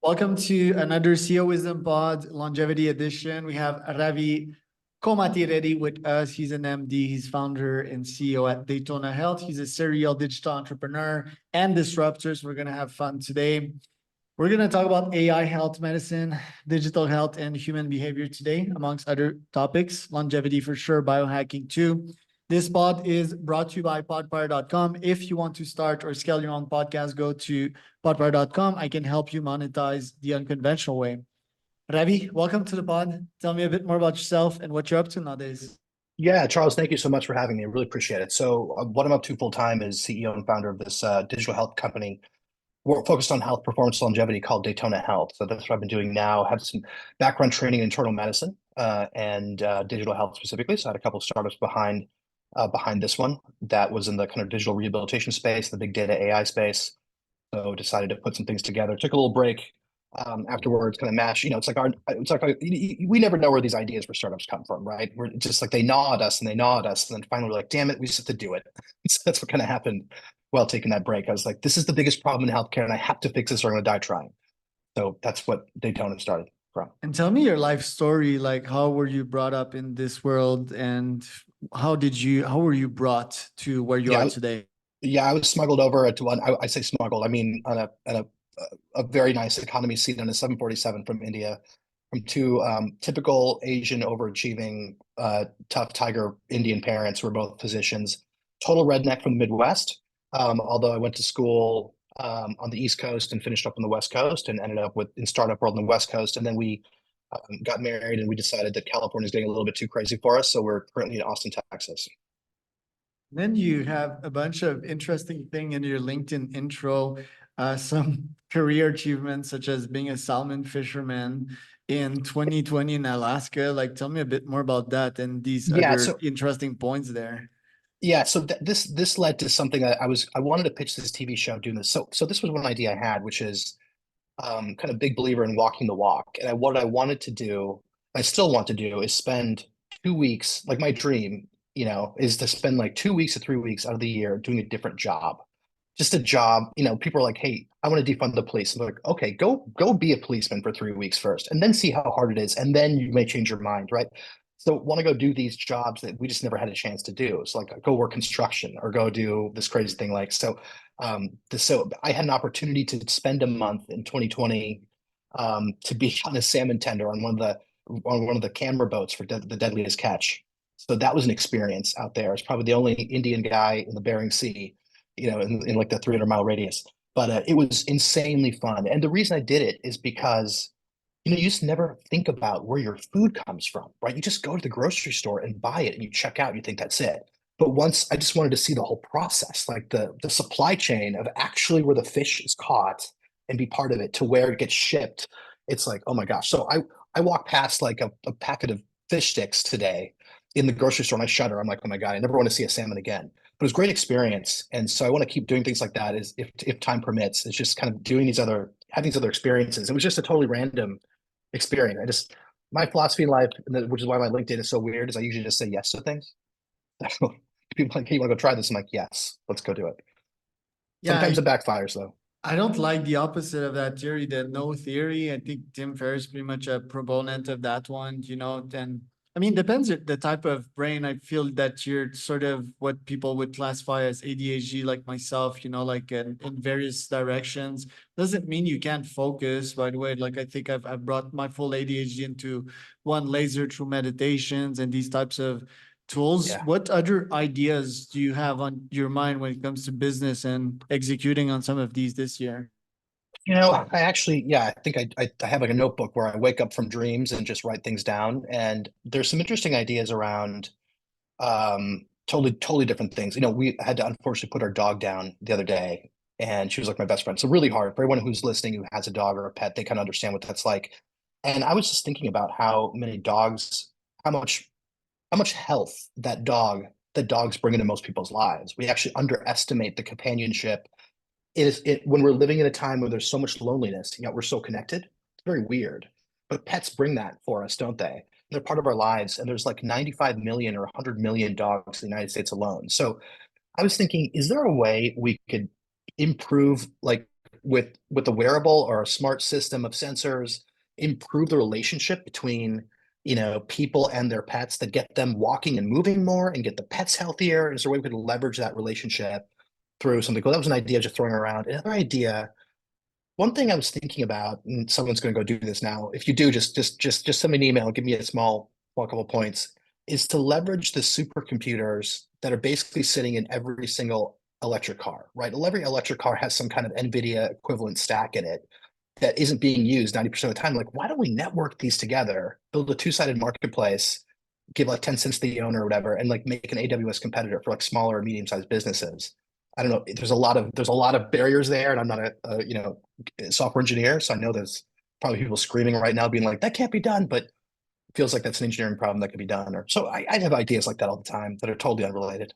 Welcome to another CEO Wisdom Pod Longevity Edition. We have Ravi Komatireddy with us. He's an MD, he's founder and CEO at Daytona Health. He's a serial digital entrepreneur and disruptor. So we're going to have fun today. We're going to talk about AI, health, medicine, digital health, and human behavior today, amongst other topics. Longevity for sure, biohacking too. This pod is brought to you by podpire.com. If you want to start or scale your own podcast, go to podpire.com. I can help you monetize the unconventional way. Ravi, welcome to the pod. Tell me a bit more about yourself and what you're up to nowadays. Yeah, Charles, thank you so much for having me. I really appreciate it. So, what I'm up to full time is CEO and founder of this digital health company. We're focused on health, performance, longevity called Daytona Health. So that's what I've been doing now. I have some background training in internal medicine and digital health specifically. So I had a couple of startups behind this one that was in the kind of digital rehabilitation space, the big data AI space. So decided to put some things together. Took a little break afterwards, kind of mash. We never know where these ideas for startups come from, right? We're just like they gnaw at us and they gnaw at us, and then finally we're like, damn it, we just have to do it. So that's what kind of happened while taking that break. I was like, this is the biggest problem in healthcare, and I have to fix this, or I'm going to die trying. So that's what Daytona started from. And tell me your life story. Like, how were you brought up in this world, and how were you brought to where you are Yeah, today? yeah, I was smuggled over to one. I say smuggled. I mean, on a very nice economy seat on a 747 from India, from two typical Asian overachieving, tough tiger Indian parents who were both physicians. Total redneck from the Midwest. Although I went to school on the East Coast and finished up on the West Coast and ended up in startup world on the West Coast. And then we got married and we decided that California is getting a little bit too crazy for us. So we're currently in Austin, Texas. Then you have a bunch of interesting thing in your LinkedIn intro, some career achievements such as being a salmon fisherman in 2020 in Alaska. Like, tell me a bit more about that and these Yeah, other so interesting points there. Yeah, so this led to something that I wanted to pitch this TV show doing this. So this was one idea I had, which is kind of big believer in walking the walk. And what I wanted to do, I still want to do, is spend 2 weeks, like my dream, is to spend like 2 weeks or 3 weeks out of the year doing a different job. Just a job, people are like, hey, I want to defund the police. I'm like, okay, go be a policeman for 3 weeks first, and then see how hard it is, and then you may change your mind, right? So want to go do these jobs that we just never had a chance to do. So like go work construction or go do this crazy thing. So I had an opportunity to spend a month in 2020 to be on a salmon tender on one of the camera boats for the Deadliest Catch. So that was an experience out there. It's probably the only Indian guy in the Bering Sea, in like the 300-mile radius. But it was insanely fun. And the reason I did it is because you just never think about where your food comes from, right? You just go to the grocery store and buy it and you check out and you think that's it. But once I just wanted to see the whole process, like the supply chain of actually where the fish is caught and be part of it to where it gets shipped. It's like, oh my gosh. So I walk past like a packet of fish sticks today in the grocery store and I shudder. I'm like, oh my God, I never want to see a salmon again. But it was a great experience. And so I want to keep doing things like that is if time permits. It's just kind of having these other experiences. It was just a totally random experience. My philosophy in life, which is why my LinkedIn is so weird, is I usually just say yes to things. People are like, hey, you want to go try this? I'm like, yes, let's go do it. Yeah, Sometimes it backfires though. I don't like the opposite of that theory, the no theory. I think Tim Ferriss is pretty much a proponent of that one, and I mean, depends on the type of brain. I feel that you're sort of what people would classify as ADHD, like myself, like in various directions. Doesn't mean you can't focus, by the way. Like, I think I've brought my full ADHD into one laser through meditations and these types of tools. Yeah. What other ideas do you have on your mind when it comes to business and executing on some of these this year? I actually, yeah, I think I have like a notebook where I wake up from dreams and just write things down. And there's some interesting ideas around totally different things. We had to unfortunately put our dog down the other day, and she was like my best friend. So really hard for everyone who's listening who has a dog or a pet, they kind of understand what that's like. And I was just thinking about how many dogs, how much health that dogs bring into most people's lives. We actually underestimate the companionship. It when we're living in a time where there's so much loneliness, yet we're so connected. It's very weird. But pets bring that for us, don't they? They're part of our lives, and there's like 95 million or 100 million dogs in the United States alone. So I was thinking, is there a way we could improve like with a wearable or a smart system of sensors, improve the relationship between, people and their pets, that get them walking and moving more and get the pets healthier? Is there a way we could leverage that relationship through something cool? That was an idea just throwing around. Another idea, one thing I was thinking about, and someone's going to go do this now. If you do, just send me an email, give me a small couple of points, is to leverage the supercomputers that are basically sitting in every single electric car, right? Every electric car has some kind of NVIDIA equivalent stack in it that isn't being used 90% of the time. Like, why don't we network these together, build a two-sided marketplace, give like 10 cents to the owner or whatever, and like make an AWS competitor for like smaller or medium-sized businesses? I don't know. There's a lot of barriers there, and I'm not a software engineer, so I know there's probably people screaming right now, being like, "That can't be done," but it feels like that's an engineering problem that could be done. Or so I have ideas like that all the time that are totally unrelated.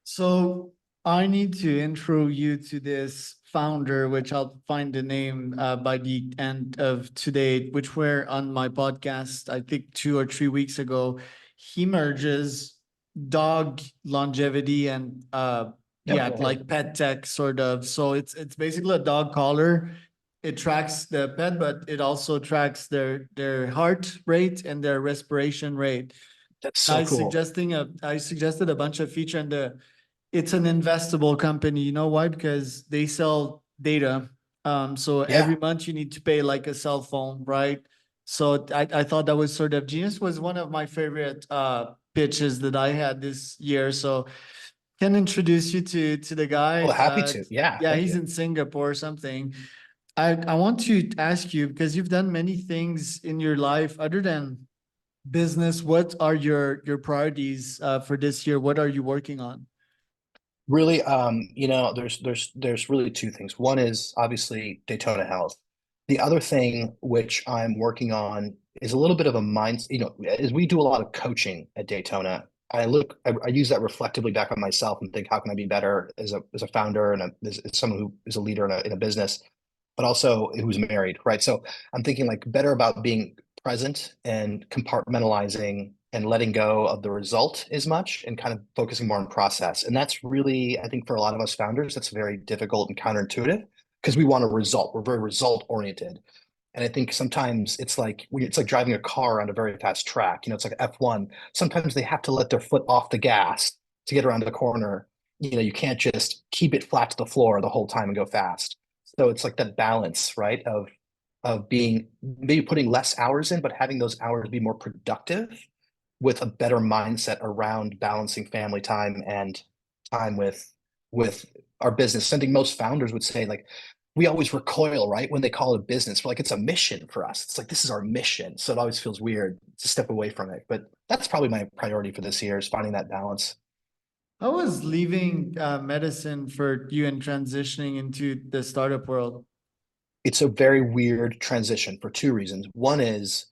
So I need to intro you to this founder, which I'll find the name by the end of today, which were on my podcast, I think 2 or 3 weeks ago. He merges dog longevity and yeah, like pet tech sort of. So it's basically a dog collar. It tracks the pet, but it also tracks their heart rate and their respiration rate. That's so cool. I suggested a bunch of feature, and it's an investable company. You know why? Because they sell data. So Yeah. every month you need to pay like a cell phone, right? So I thought that was sort of genius. Was one of my favorite pitches that I had this year. So can introduce you to the guy. Oh, happy to. Yeah. Yeah, Thank he's you. in Singapore or something. I want to ask you, because you've done many things in your life other than business. What are your priorities for this year? What are you working on? Really, there's really two things. One is obviously Daytona Health. The other thing which I'm working on is a little bit of a mind, as we do a lot of coaching at Daytona. I use that reflectively back on myself and think, how can I be better as a founder and as someone who is a leader in a business, but also who's married, right? So I'm thinking like better about being present and compartmentalizing and letting go of the result as much and kind of focusing more on process. And that's really, I think for a lot of us founders, that's very difficult and counterintuitive because we want a result. We're very result oriented. And I think sometimes it's like driving a car on a very fast track. It's like F1. Sometimes they have to let their foot off the gas to get around the corner. You can't just keep it flat to the floor the whole time and go fast. So it's like that balance, right? Of being maybe putting less hours in, but having those hours be more productive with a better mindset around balancing family time and time with our business. Something most founders would say, like, we always recoil, right? When they call it a business, we're like, it's a mission for us. It's like, this is our mission. So it always feels weird to step away from it. But that's probably my priority for this year, is finding that balance. How was leaving medicine for you and transitioning into the startup world? It's a very weird transition for two reasons. One is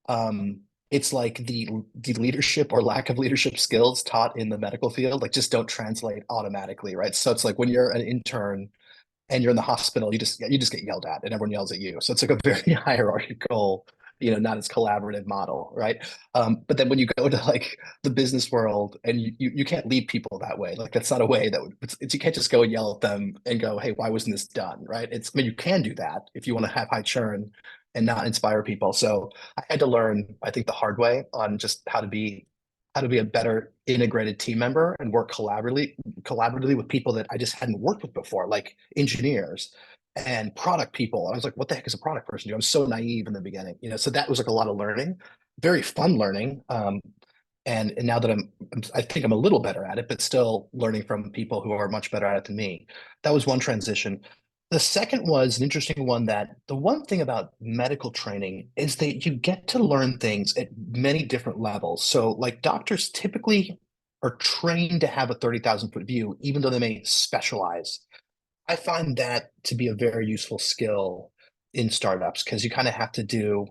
um, it's like the leadership or lack of leadership skills taught in the medical field, like, just don't translate automatically, right? So it's like when you're an intern and you're in the hospital, you just get yelled at and everyone yells at you. So it's like a very hierarchical, not as collaborative model, right? But then when you go to like the business world and you can't lead people that way, like that's not a way that would, you can't just go and yell at them and go, hey, why wasn't this done, right? I mean, you can do that if you want to have high churn and not inspire people. So I had to learn, I think, the hard way on just how to be a better integrated team member and work collaboratively with people that I just hadn't worked with before, like engineers and product people. I was like, what the heck is a product person do? I'm so naive in the beginning, so that was like a lot of learning, very fun learning. And now that I think I'm a little better at it, but still learning from people who are much better at it than me. That was one transition. The second was an interesting one, that the one thing about medical training is that you get to learn things at many different levels. So, like, doctors typically are trained to have a 30,000-foot view, even though they may specialize. I find that to be a very useful skill in startups, because you kind of have to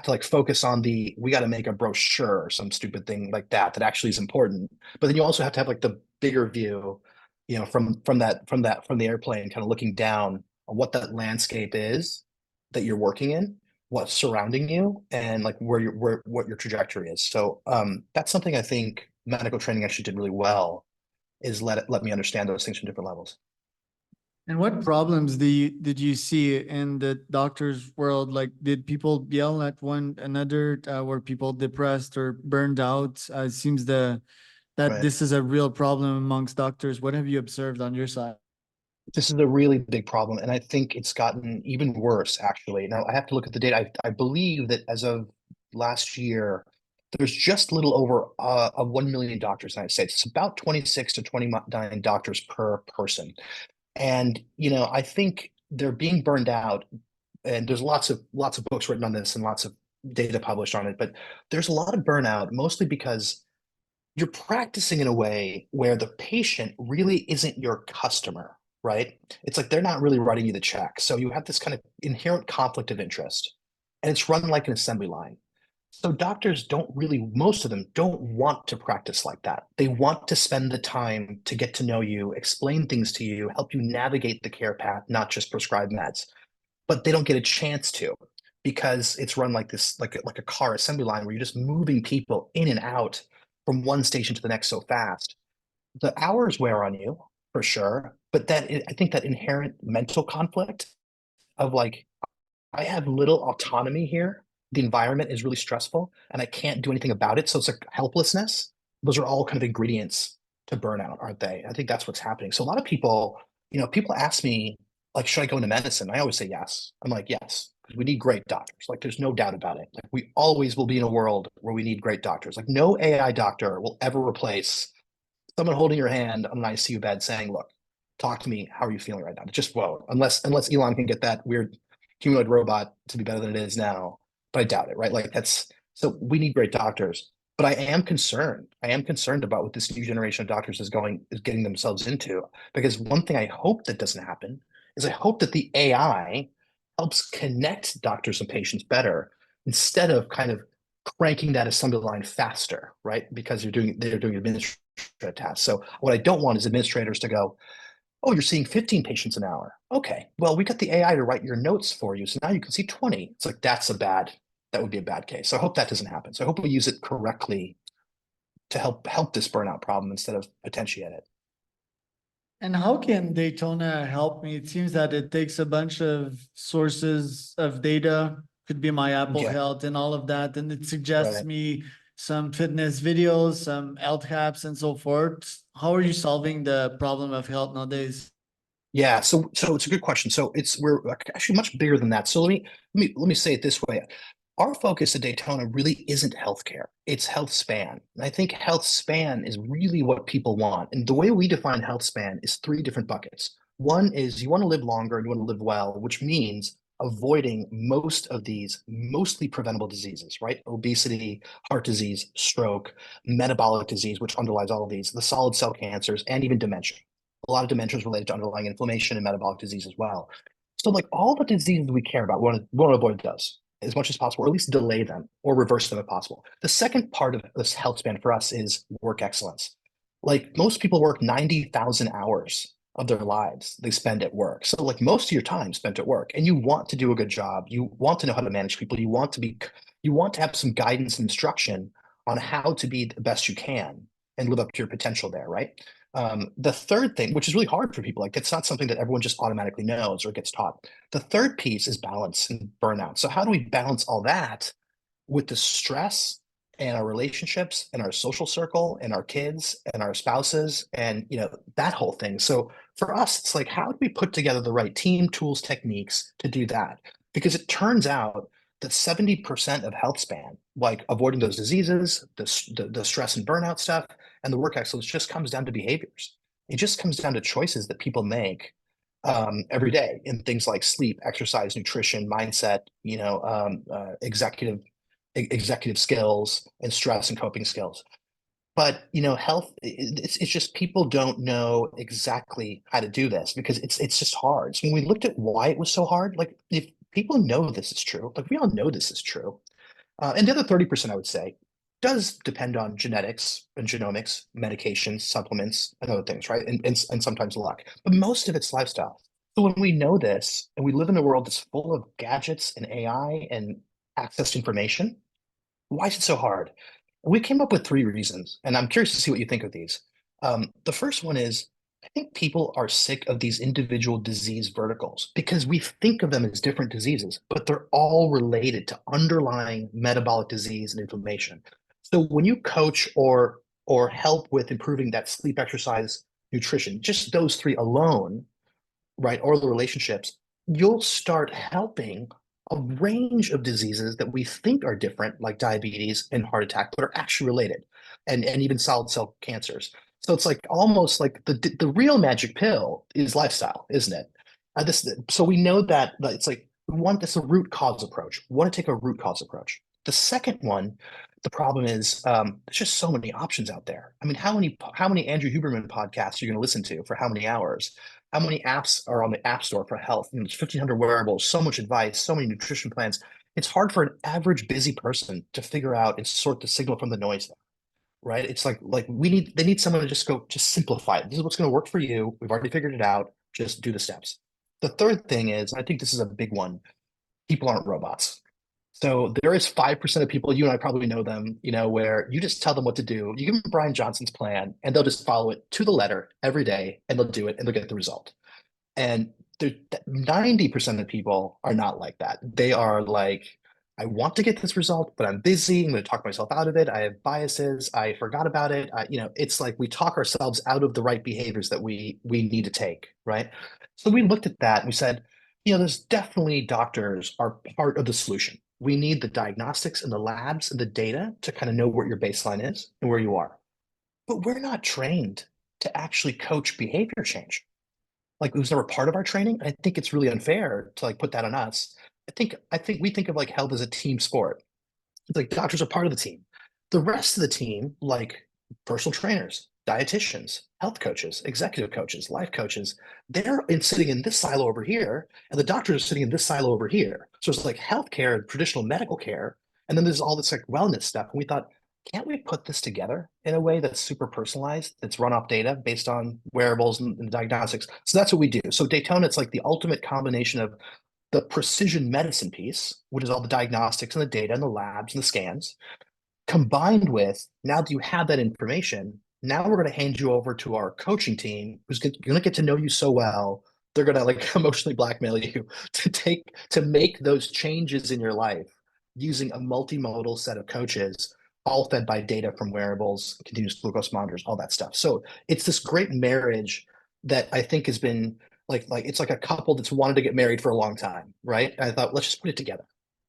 like focus on we got to make a brochure or some stupid thing like that actually is important. But then you also have to have like the bigger view, from the airplane, kind of looking down on what that landscape is that you're working in, what's surrounding you, and like what your trajectory is. So that's something I think medical training actually did really well, is let me understand those things from different levels. And what problems did you see in the doctor's world? Like, did people yell at one another? Were people depressed or burned out? It seems that Right. this is a real problem amongst doctors. What have you observed on your side? This is a really big problem, and I think it's gotten even worse, actually. Now, I have to look at the data. I believe that as of last year, there's just a little over 1 million doctors in the United States. It's about 26 to 29 doctors per person. And, I think they're being burned out, and there's lots of books written on this and lots of data published on it, but there's a lot of burnout, mostly because you're practicing in a way where the patient really isn't your customer, right? It's like they're not really writing you the check. So you have this kind of inherent conflict of interest, and it's run like an assembly line. So doctors don't really, most of them don't want to practice like that. They want to spend the time to get to know you, explain things to you, help you navigate the care path, not just prescribe meds. But they don't get a chance to because it's run like this, like a car assembly line where you're just moving people in and out from one station to the next so fast. The hours wear on you for sure, but I think that inherent mental conflict of like, I have little autonomy here. The environment is really stressful and I can't do anything about it. So it's like helplessness. Those are all kind of ingredients to burnout, aren't they? I think that's what's happening. So a lot of people, people ask me, like, should I go into medicine? I always say yes. I'm like, yes, because we need great doctors. Like, there's no doubt about it. Like, we always will be in a world where we need great doctors. Like, no AI doctor will ever replace someone holding your hand on an ICU bed saying, look, talk to me. How are you feeling right now? It just won't, unless Elon can get that weird humanoid robot to be better than it is now. But I doubt it, right? Like so we need great doctors. But I am concerned. I am concerned about what this new generation of doctors is getting themselves into. Because one thing I hope that doesn't happen is I hope that the AI helps connect doctors and patients better instead of kind of cranking that assembly line faster, right? Because they're doing administrative tasks. So what I don't want is administrators to go, oh, you're seeing 15 patients an hour. Okay, well, we got the AI to write your notes for you. So now you can see 20. It's like, that would be a bad case. So I hope that doesn't happen. So I hope we use it correctly to help this burnout problem instead of potentiate it. And how can Daytona help me? It seems that it takes a bunch of sources of data, could be my Apple Yeah, Health and all of that, and it suggests right. me some fitness videos, some health apps and so forth. How are you solving the problem of health nowadays? Yeah, so it's a good question. So we're actually much bigger than that. So let me say it this way. Our focus at Daytona really isn't healthcare. It's health span. And I think health span is really what people want. And the way we define health span is three different buckets. One is you want to live longer and you want to live well, which means avoiding most of these mostly preventable diseases, right? Obesity, heart disease, stroke, metabolic disease, which underlies all of these, the solid cell cancers, and even dementia. A lot of dementias related to underlying inflammation and metabolic disease as well. So, like all the diseases we care about, we want to avoid those as much as possible, or at least delay them or reverse them if possible. The second part of this health span for us is work excellence. Like most people work 90,000 hours of their lives they spend at work. So, like most of your time spent at work, and you want to do a good job. You want to know how to manage people. You want to have some guidance and instruction on how to be the best you can and live up to your potential there, right? The third thing, which is really hard for people, like it's not something that everyone just automatically knows or gets taught. The third piece is balance and burnout. So how do we balance all that with the stress and our relationships and our social circle and our kids and our spouses and that whole thing? So for us, it's like how do we put together the right team, tools, techniques to do that? Because it turns out that 70% of health span, like avoiding those diseases, the stress and burnout stuff, and the work excellence just comes down to behaviors. It just comes down to choices that people make every day in things like sleep, exercise, nutrition, mindset, executive skills and stress and coping skills. But health, it's just people don't know exactly how to do this because it's just hard. So when we looked at why it was so hard, like if people know this is true, like we all know this is true, and the other 30%, I would say, does depend on genetics and genomics, medications, supplements, and other things, right? And sometimes luck. But most of it's lifestyle. So when we know this and we live in a world that's full of gadgets and AI and access to information, why is it so hard? We came up with three reasons, and I'm curious to see what you think of these. The first one is I think people are sick of these individual disease verticals because we think of them as different diseases, but they're all related to underlying metabolic disease and inflammation. So when you coach or help with improving that sleep, exercise, nutrition, just those three alone, right, or the relationships, you'll start helping a range of diseases that we think are different, like diabetes and heart attack, but are actually related, and even solid cell cancers. So it's like almost like the real magic pill is lifestyle, isn't it? So we know that it's like we want this a root cause approach. We want to take a root cause approach. The second one, the problem is there's just so many options out there. I mean, how many Andrew Huberman podcasts are you going to listen to for how many hours? How many apps are on the App Store for health? You know, there's 1,500 wearables, so much advice, so many nutrition plans. It's hard for an average busy person to figure out and sort the signal from the noise there, right? It's like they need someone to just simplify it. This is what's going to work for you. We've already figured it out. Just do the steps. The third thing is, I think this is a big one, people aren't robots. So there is 5% of people, you and I probably know them, where you just tell them what to do. You give them Brian Johnson's plan and they'll just follow it to the letter every day and they'll do it and they'll get the result. And 90% of people are not like that. They are like, I want to get this result, but I'm busy. I'm going to talk myself out of it. I have biases. I forgot about it. It's like we talk ourselves out of the right behaviors that we need to take, right? So we looked at that and we said, there's definitely doctors are part of the solution. We need the diagnostics and the labs and the data to kind of know what your baseline is and where you are. But we're not trained to actually coach behavior change. Like it was never part of our training. I think it's really unfair to like put that on us. I think we think of like health as a team sport. It's like doctors are part of the team. The rest of the team, like personal trainers, dietitians, health coaches, executive coaches, life coaches, sitting in this silo over here, and the doctors are sitting in this silo over here. So it's like healthcare and traditional medical care, and then there's all this like wellness stuff. And we thought, can't we put this together in a way that's super personalized, that's run off data based on wearables and diagnostics? So that's what we do. So Daytona, it's like the ultimate combination of the precision medicine piece, which is all the diagnostics and the data and the labs and the scans, combined with now that you have that information, now we're going to hand you over to our coaching team who's going to get to know you so well. They're going to like emotionally blackmail you to make those changes in your life using a multimodal set of coaches, all fed by data from wearables, continuous glucose monitors, all that stuff. So it's this great marriage that I think has been like it's like a couple that's wanted to get married for a long time, right? And I thought, let's just put it together.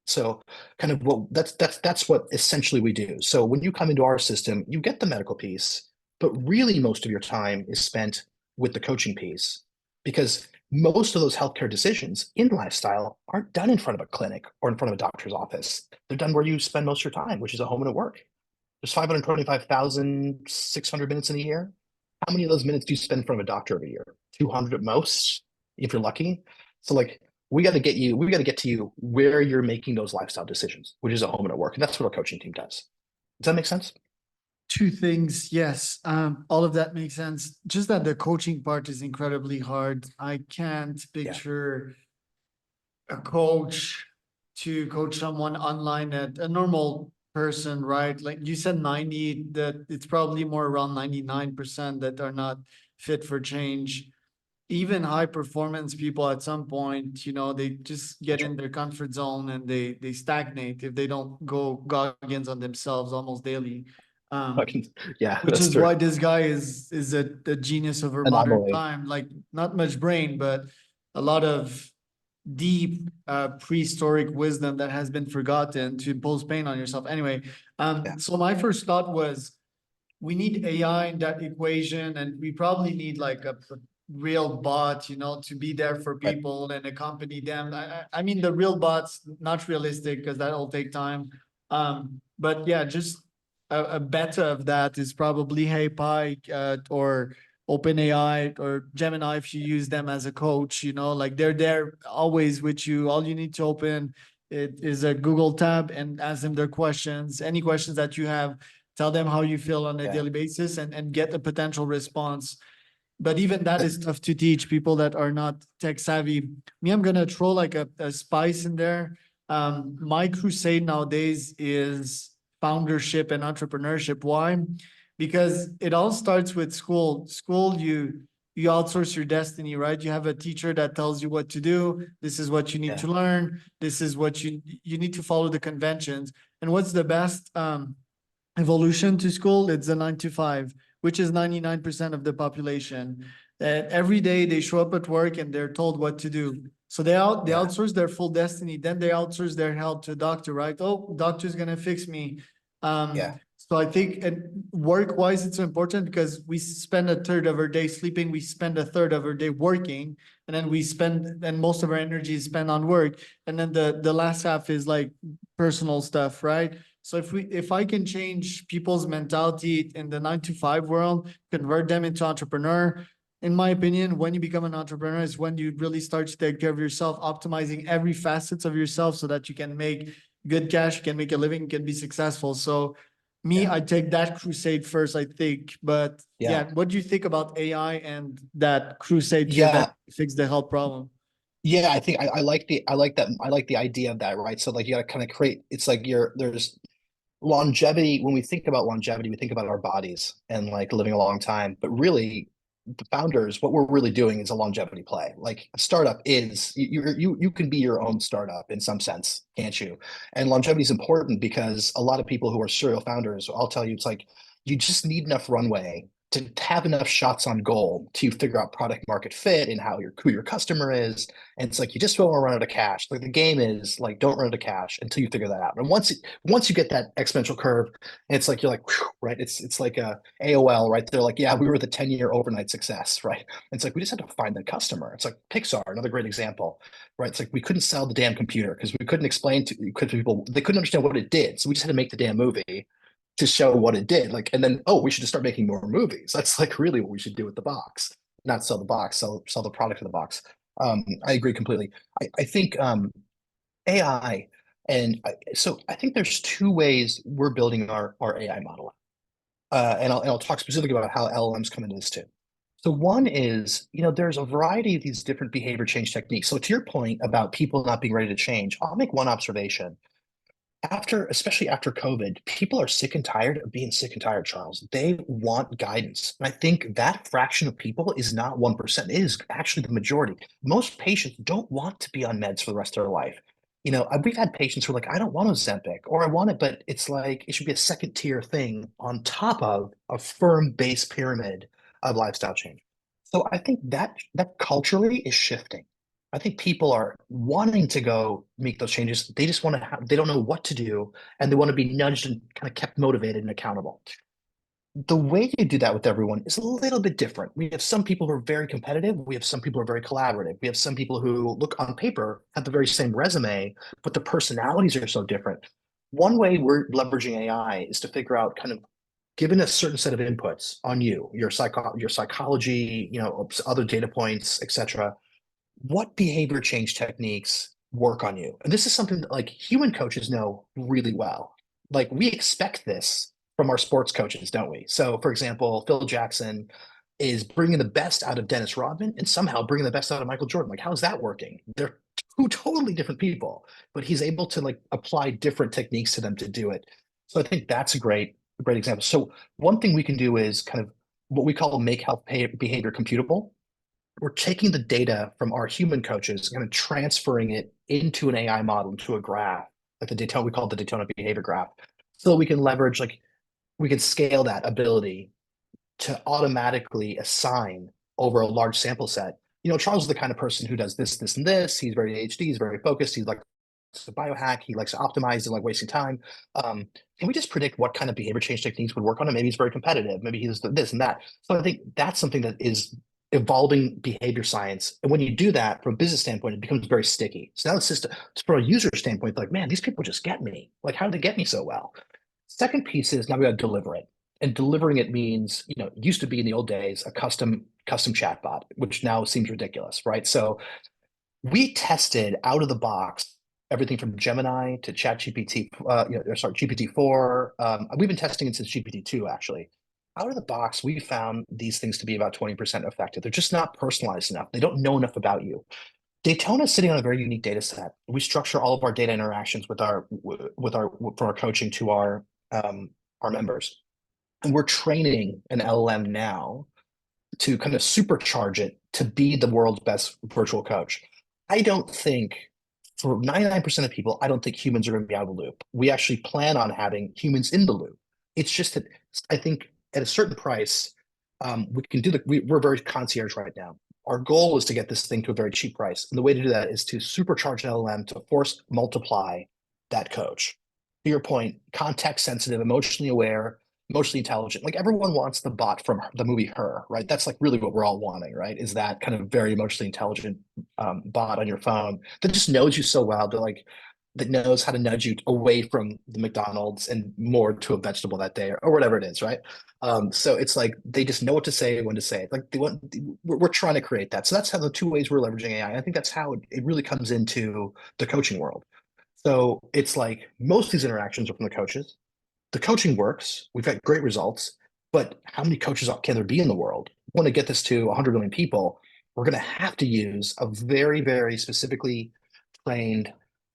So kind of that's what essentially we do. So when you come into our system, you get the medical piece, but really most of your time is spent with the coaching piece because most of those healthcare decisions in lifestyle aren't done in front of a clinic or in front of a doctor's office. They're done where you spend most of your time, which is at home and at work. There's 525,600 minutes in a year. How many of those minutes do you spend in front of a doctor every year? 200 at most, if you're lucky. So like we got to get to you where you're making those lifestyle decisions, which is at home and at work. And that's what our coaching team does. Does that make sense? Two things, yes. All of that makes sense. Just that the coaching part is incredibly hard. I can't picture a coach to coach someone online at a normal person, right? Like you said, 90, that it's probably more around 99% that are not fit for change. Even high performance people at some point, they just get in their comfort zone and they stagnate if they don't go goggins on themselves almost daily. Yeah, Which that's is true. why this guy is a genius over modern Anomaly. time. Like not much brain, but a lot of deep prehistoric wisdom that has been forgotten to impose pain on yourself. Anyway, Yeah. so my first thought was we need AI in that equation, and we probably need like a real bot, to be there for Right. people and accompany them. I mean, the real bot's not realistic because that'll take time. But yeah, just a beta of that is probably Hey Pi, or OpenAI or Gemini if you use them as a coach, like they're there always with you. All you need to open it is a Google tab and ask them their questions, any questions that you have. Tell them how you feel on a Yeah. daily basis and get a potential response. But even that is tough to teach people that are not tech savvy. Me, I'm gonna throw like a spice in there. My crusade nowadays is foundership and entrepreneurship. Why? Because it all starts with school. School, you outsource your destiny, right? You have a teacher that tells you what to do. This is what you need to learn. This is what you need to follow the conventions. And what's the best evolution to school? It's a 9 to 5, which is 99% of the population. That every day they show up at work and they're told what to do. So they outsource their full destiny. Then they outsource their health to a doctor, right? Oh, doctor's gonna fix me. So I think work-wise, it's important because we spend a third of our day sleeping, we spend a third of our day working, and then most of our energy is spent on work. And then the last half is like personal stuff, right? So if I can change people's mentality in the 9 to 5 world, convert them into entrepreneur, in my opinion, when you become an entrepreneur is when you really start to take care of yourself, optimizing every facets of yourself so that you can make good cash, you can make a living, you can be successful. So I take that crusade first, I think. But what do you think about AI and that crusade to eventually fix the health problem? Yeah, I think I like the idea of that, right? So like you got to kind of create, it's like there's longevity. When we think about longevity, we think about our bodies and like living a long time, but really the founders, what we're really doing is a longevity play. Like a startup is you can be your own startup in some sense, can't you? And longevity is important because a lot of people who are serial founders, I'll tell you, it's like you just need enough runway to have enough shots on goal to figure out product market fit and who your customer is. And it's like you just don't want to run out of cash. Like the game is like don't run out of cash until you figure that out. And once you get that exponential curve, it's like you're like, whew, right? It's like a AOL, right? They're like, yeah, we were the 10-year overnight success, right? And it's like we just had to find the customer. It's like Pixar, another great example, right? It's like we couldn't sell the damn computer because we couldn't explain to people, they couldn't understand what it did. So we just had to make the damn movie to show what it did. Like, and then, oh, we should just start making more movies. That's like really what we should do with the box, not sell the box, sell the product of the box. I agree completely. I think AI, so I think there's two ways we're building our AI model. And I'll talk specifically about how LLMs come into this too. So one is, there's a variety of these different behavior change techniques. So to your point about people not being ready to change, I'll make one observation especially after COVID, people are sick and tired of being sick and tired, Charles. They want guidance. And I think that fraction of people is not 1%. It is actually the majority. Most patients don't want to be on meds for the rest of their life. We've had patients who are like, I don't want Ozempic, or I want it, but it's like it should be a second tier thing on top of a firm base pyramid of lifestyle change. So I think that culturally is shifting. I think people are wanting to go make those changes. They just want to they don't know what to do, and they want to be nudged and kind of kept motivated and accountable. The way you do that with everyone is a little bit different. We have some people who are very competitive. We have some people who are very collaborative. We have some people who look on paper, have the very same resume, but the personalities are so different. One way we're leveraging AI is to figure out kind of given a certain set of inputs on you, your psychology, other data points, etc, what behavior change techniques work on you? And this is something that like human coaches know really well. Like we expect this from our sports coaches, don't we? So for example, Phil Jackson is bringing the best out of Dennis Rodman and somehow bringing the best out of Michael Jordan. Like, how's that working? They're two totally different people, but he's able to like apply different techniques to them to do it. So I think that's a great example. So one thing we can do is kind of what we call make health behavior computable. We're taking the data from our human coaches and kind of transferring it into an AI model, into a graph, like we call it the Daytona behavior graph. So we can leverage, like, we can scale that ability to automatically assign over a large sample set. Charles is the kind of person who does this, this, and this. He's very ADHD, he's very focused, he's like a biohack, he likes to optimize and like wasting time. Can we just predict what kind of behavior change techniques would work on him? Maybe he's very competitive, maybe he's this and that. So I think that's something that is evolving behavior science. And when you do that from a business standpoint, it becomes very sticky. So now it's just from a user standpoint, like, man, these people just get me. Like, how do they get me so well? Second piece is now we got to deliver it. And delivering it means, it used to be in the old days, a custom chatbot, which now seems ridiculous, right? So we tested out of the box everything from Gemini to ChatGPT, GPT-4. We've been testing it since GPT-2, actually. Out of the box, we found these things to be about 20% effective. They're just not personalized enough. They don't know enough about you. Daytona is sitting on a very unique data set. We structure all of our data interactions from our coaching to our members. And we're training an LLM now to kind of supercharge it to be the world's best virtual coach. I don't think for 99% of people, I don't think humans are going to be out of the loop. We actually plan on having humans in the loop. It's just that I think at a certain price, we can do we're very concierge right now. Our goal is to get this thing to a very cheap price. And the way to do that is to supercharge an LLM to force multiply that coach. To your point, context sensitive, emotionally aware, emotionally intelligent. Like everyone wants the bot from the movie Her, right? That's like really what we're all wanting, right? Is that kind of very emotionally intelligent bot on your phone that just knows you so well, that knows how to nudge you away from the McDonald's and more to a vegetable that day or whatever it is, right? So it's like they just know what to say, when to say it. Like we're trying to create that. So that's how the two ways we're leveraging AI. I think that's how it really comes into the coaching world. So it's like most of these interactions are from the coaches. The coaching works. We've got great results, but how many coaches can there be in the world? We want to get this to 100 million people. We're going to have to use a very, very specifically trained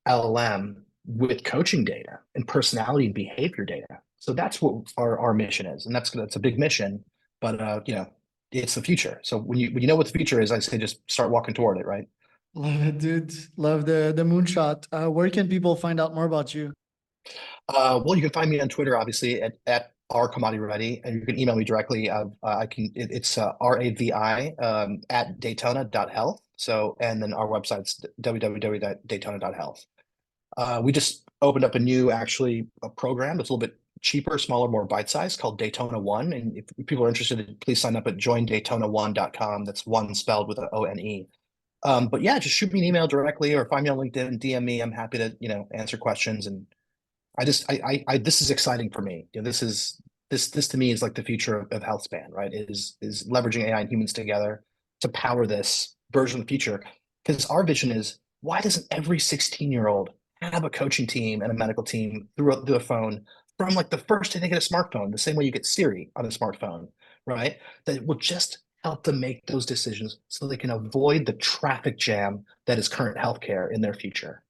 LLM with coaching data and personality and behavior data. So that's what our mission is, and that's a big mission, but it's the future. So when you know what the future is, I say just start walking toward it, right? Love it, dude. Love the moonshot. Where can people find out more about you? Well, you can find me on Twitter, obviously, at Komatireddy, and you can email me directly. It's Ravi at Daytona.health. So, and then our website's www.daytona.health. We just opened up actually a program that's a little bit cheaper, smaller, more bite-sized called Daytona One. And if people are interested, please sign up at joindaytona1.com. That's one spelled with an O-N-E. But yeah, just shoot me an email directly or find me on LinkedIn, DM me. I'm happy to, answer questions. And this is exciting for me. This to me is like the future of healthspan, right? Is leveraging AI and humans together to power this version of the future. Because our vision is, why doesn't every 16-year-old have a coaching team and a medical team through the phone from like the first day they get a smartphone, the same way you get Siri on a smartphone, right? That will just help them make those decisions so they can avoid the traffic jam that is current healthcare in their future.